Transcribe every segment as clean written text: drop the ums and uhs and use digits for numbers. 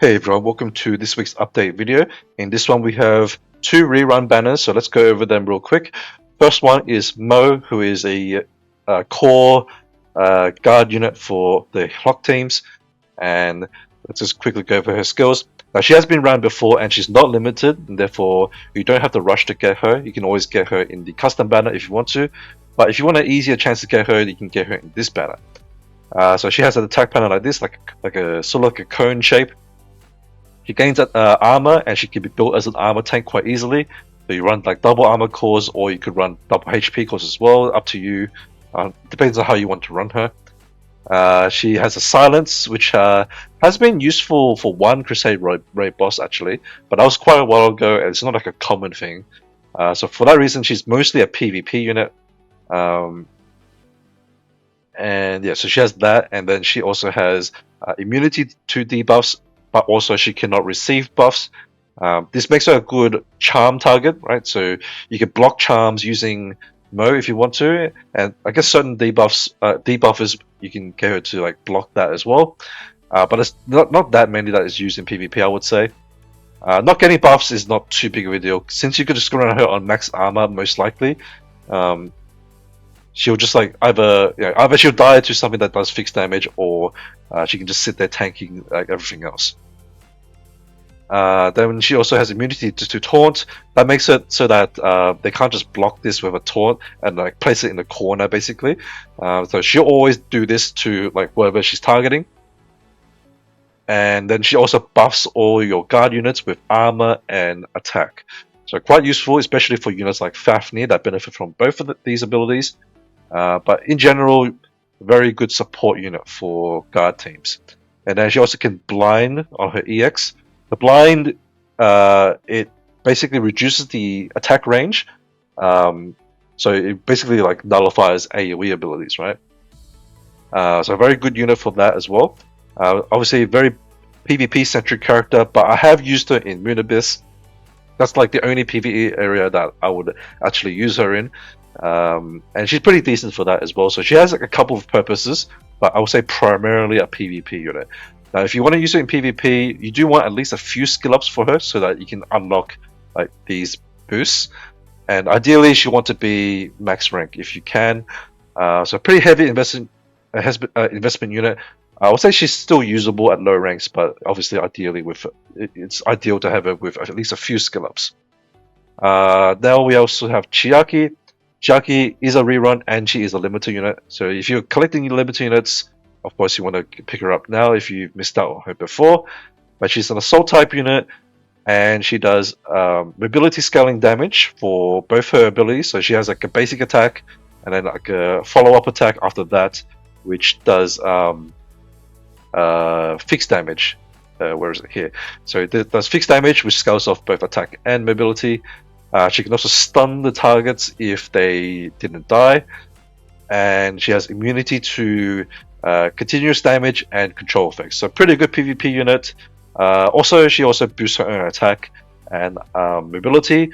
Hey everyone, welcome to this week's update video. In this one we have two rerun banners, so let's go over them real quick. First one is Mo, who is a core guard unit for the Hlock teams, and let's just quickly go over her skills. Now she has been run before and she's not limited, and therefore you don't have to rush to get her. You can always get her in the custom banner if you want to, but if you want an easier chance to get her, you can get her in this banner. So she has an attack panel like this, like a sort of like a cone shape. She gains armor, and she can be built as an armor tank quite easily. So you run like double armor cores, or you could run double HP cores as well. Up to you. Depends on how you want to run her. She has a silence, which has been useful for one Crusade raid boss actually, but that was quite a while ago, and it's not like a common thing. So for that reason, she's mostly a PvP unit. And yeah, so she has that, and then she also has immunity to debuffs, but also she cannot receive buffs. This makes her a good charm target, right? So you can block charms using Mo if you want to, and I guess certain debuffers you can get her to like block that as well. But it's not that many that is used in PvP, I would say. Not getting buffs is not too big of a deal, since you could just run her on max armor most likely. She'll just like either she'll die to something that does fixed damage, or she can just sit there tanking like everything else. Then she also has immunity to taunt. That makes it so that they can't just block this with a taunt and like place it in the corner basically. So she'll always do this to like whatever she's targeting. And then she also buffs all your guard units with armor and attack. So quite useful, especially for units like Fafnir that benefit from both of these abilities. But in general, very good support unit for guard teams. And then she also can blind on her EX. The blind, it basically reduces the attack range. So it basically like nullifies AoE abilities, right? So a very good unit for that as well. Obviously, very PvP centric character, but I have used her in Moonabis. That's like the only PvE area that I would actually use her in. And she's pretty decent for that as well. So she has like a couple of purposes, but I would say primarily a PvP unit. Now, if you want to use it in PvP, you do want at least a few skill ups for her so that you can unlock like these boosts. And ideally, she wants to be max rank if you can. So pretty heavy investment unit. I would say she's still usable at low ranks, but obviously, ideally, it's ideal to have her with at least a few skill ups. Now we also have Chiaki. Chiaki is a rerun and she is a limiter unit. So if you're collecting limiter units, of course you want to pick her up now if you've missed out on her before. But she's an assault type unit, and she does mobility scaling damage for both her abilities. So she has like a basic attack and then like a follow-up attack after that, which does fixed damage. Where is it here? So it does fixed damage, which scales off both attack and mobility. She can also stun the targets if they didn't die, and she has immunity to continuous damage and control effects. So pretty good PvP unit. She also boosts her own attack and mobility.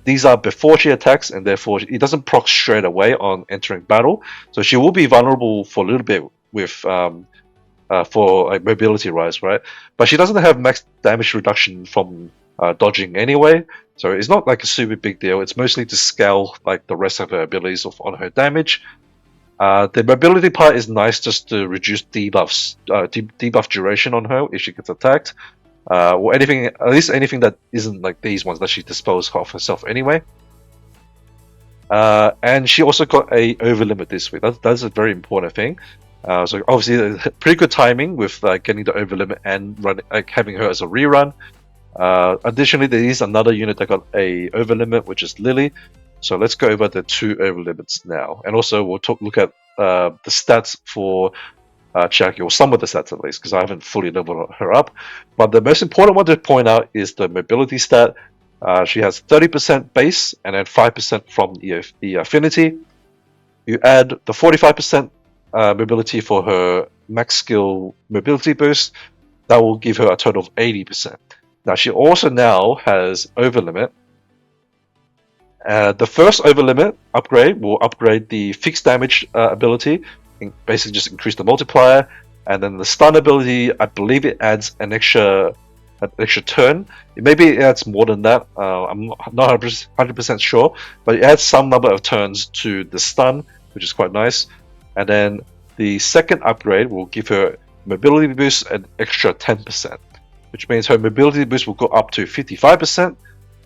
These are before she attacks, and therefore it doesn't proc straight away on entering battle. So she will be vulnerable for a little bit with for like mobility rise, right? But she doesn't have max damage reduction from dodging anyway, so it's not like a super big deal. It's mostly to scale like the rest of her abilities on her damage. The mobility part is nice just to reduce debuffs, debuff duration on her if she gets attacked, or anything, at least anything that isn't like these ones that she disposes of herself anyway. And she also got a overlimit this week. That's a very important thing. So obviously, pretty good timing with getting the overlimit and having her as a rerun. Additionally, there is another unit that got a overlimit, which is Lily. So let's go over the two overlimits now, and also we'll look at the stats for Chiaki, or some of the stats at least, because I haven't fully leveled her up. But the most important one to point out is the mobility stat. She has 30% base and then 5% from the affinity. You add the 45% mobility for her max skill mobility boost. That will give her a total of 80%. Now she also now has overlimit. The first overlimit upgrade will upgrade the fixed damage ability, basically just increase the multiplier. And then the stun ability, I believe it adds an extra turn. Maybe it adds more than that. I'm not 100% sure, but it adds some number of turns to the stun, which is quite nice. And then the second upgrade will give her mobility boost an extra 10%, which means her mobility boost will go up to 55%,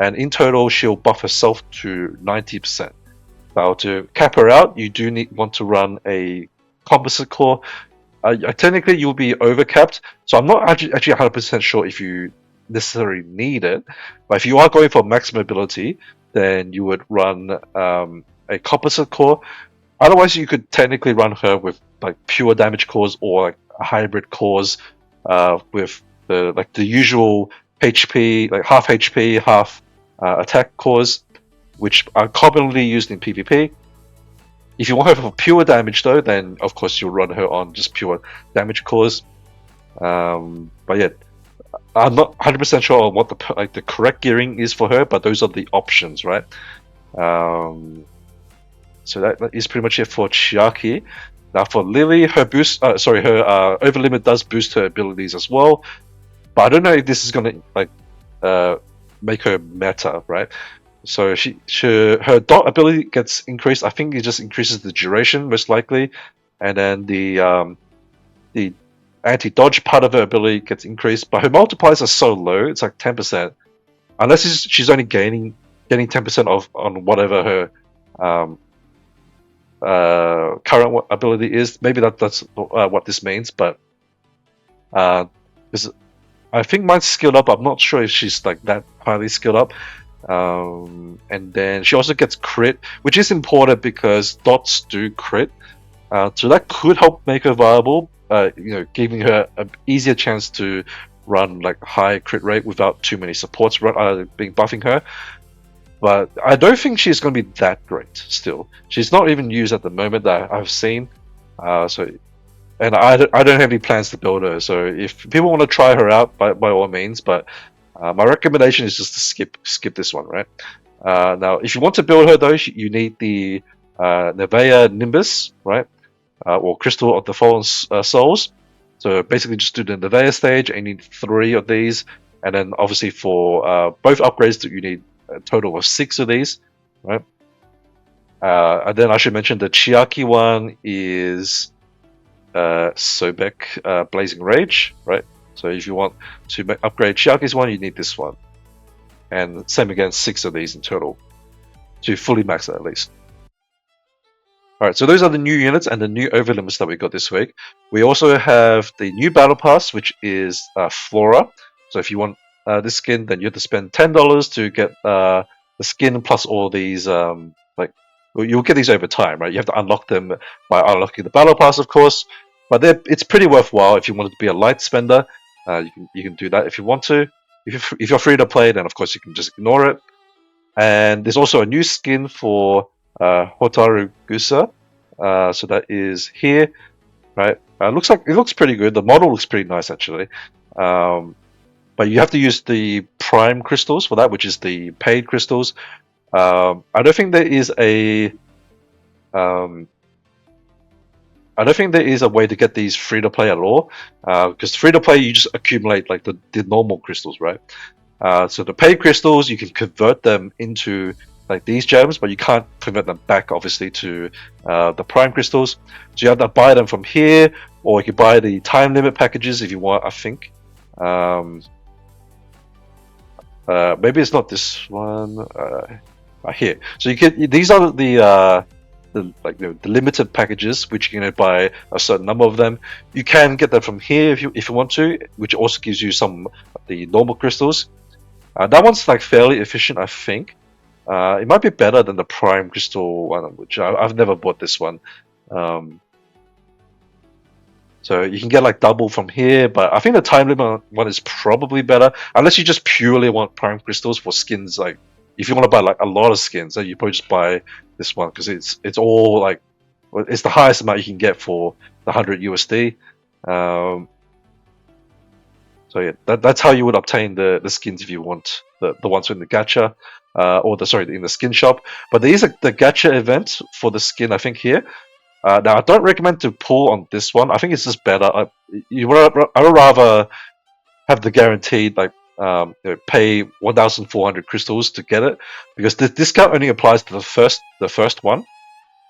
and in total she'll buff herself to 90%. Now to cap her out, you do want to run a composite core. Technically, you'll be overcapped, so I'm not actually 100% sure if you necessarily need it. But if you are going for max mobility, then you would run a composite core. Otherwise, you could technically run her with like pure damage cores or like hybrid cores with the usual HP, like half HP, half attack cores, which are commonly used in PvP. If you want her for pure damage though, then of course you'll run her on just pure damage cores. But yeah, I'm not 100% sure on what the correct gearing is for her, but those are the options, right? So that is pretty much it for Chiaki. Now for Lily, her overlimit does boost her abilities as well, but I don't know if this is gonna make her meta, right? So her dot ability gets increased. I think it just increases the duration most likely, and then the anti-dodge part of her ability gets increased. But her multipliers are so low; it's like 10%. Unless she's only getting 10% off on whatever her current ability is. Maybe that's what this means. But I think mine's skilled up. I'm not sure if she's like that highly skilled up. And then she also gets crit, which is important because dots do crit. So that could help make her viable. Giving her an easier chance to run like high crit rate without too many supports being buffing her. But I don't think she's going to be that great. Still, she's not even used at the moment that I've seen. And I don't have any plans to build her. So if people want to try her out, by all means. But my recommendation is just to skip this one, right? Now, if you want to build her though, you need the Nevea Nimbus, right? Or Crystal of the Fallen Souls. So basically, just do the Nevea stage, and you need 3 of these. And then obviously for both upgrades, you need a total of 6 of these, right? And then I should mention the Chiaki one is Sobek Blazing Rage, right? So if you want to upgrade Chiaki's one, you need this one. And same again, 6 of these in total to fully max it at least. Alright, so those are the new units and the new overlimits that we got this week. We also have the new battle pass, which is Flora. So if you want this skin, then you have to spend $10 to get the skin plus all these you'll get these over time, right? You have to unlock them by unlocking the battle pass, of course. But it's pretty worthwhile if you want to be a light spender. You can do that if you want to. If you're free to play, then of course you can just ignore it. And there's also a new skin for Hotaru Gusa. So that is here, right? It looks pretty good. The model looks pretty nice actually. But you have to use the prime crystals for that, which is the paid crystals. I don't think there is a way to get these free to play at all. Because free to play, you just accumulate like the normal crystals, right? So the paid crystals, you can convert them into like these gems, but you can't convert them back, obviously, to the prime crystals. So you have to buy them from here, or you can buy the time limit packages if you want. I think. Maybe it's not this one. Here, so you get these are the limited packages, which you can buy a certain number of them. You can get them from here if you want to, which also gives you some of the normal crystals. That one's like fairly efficient, I think. It might be better than the prime crystal one, which I've never bought this one. So you can get like double from here, but I think the time limit one is probably better, unless you just purely want prime crystals for skins. Like if you want to buy like a lot of skins, then you probably just buy this one because it's all like it's the highest amount you can get for the 100 USD. So yeah, that's how you would obtain the skins if you want the ones in the gacha, in the skin shop. But there is the gacha event for the skin, I think here. Now I don't recommend to pull on this one. I think it's just better. I would rather have the guaranteed pay 1,400 crystals to get it, because the discount only applies to the first one.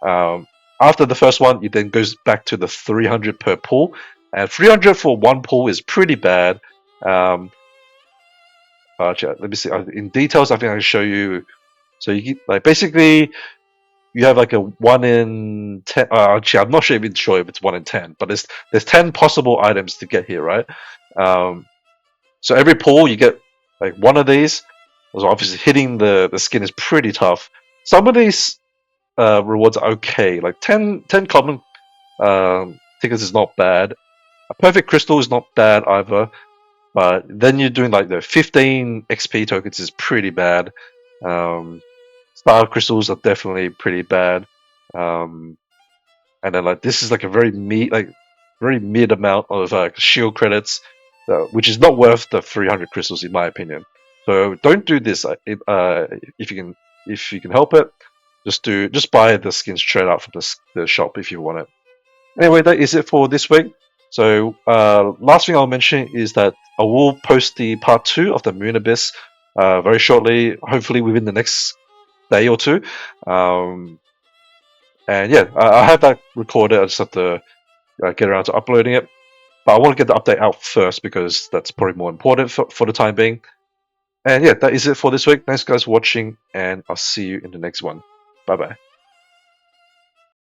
Um, After the first one, it then goes back to the 300 per pull, and 300 for one pull is pretty bad. Um, let me see. In details, I think I can show you. So you get, like, basically you have like a 1 in 10. Actually, I'm not sure even sure if it's 1 in 10, but there's 10 possible items to get here, right? Um, so every pull you get like one of these. So obviously hitting the skin is pretty tough. Some of these rewards are okay. Like 10 common tickets is not bad. A perfect crystal is not bad either. But then you're doing like the 15 XP tokens is pretty bad. Star crystals are definitely pretty bad. And then like this is like a very mid amount of shield credits, which is not worth the 300 crystals in my opinion. So don't do this if you can help it. Just buy the skins straight out from the shop if you want it. Anyway, that is it for this week. So last thing I'll mention is that I will post the part 2 of the Moon Abyss very shortly, hopefully within the next day or two. And yeah, I have that recorded. I just have to get around to uploading it. But I want to get the update out first because that's probably more important for the time being. And yeah, that is it for this week. Thanks guys for watching, and I'll see you in the next one. Bye bye.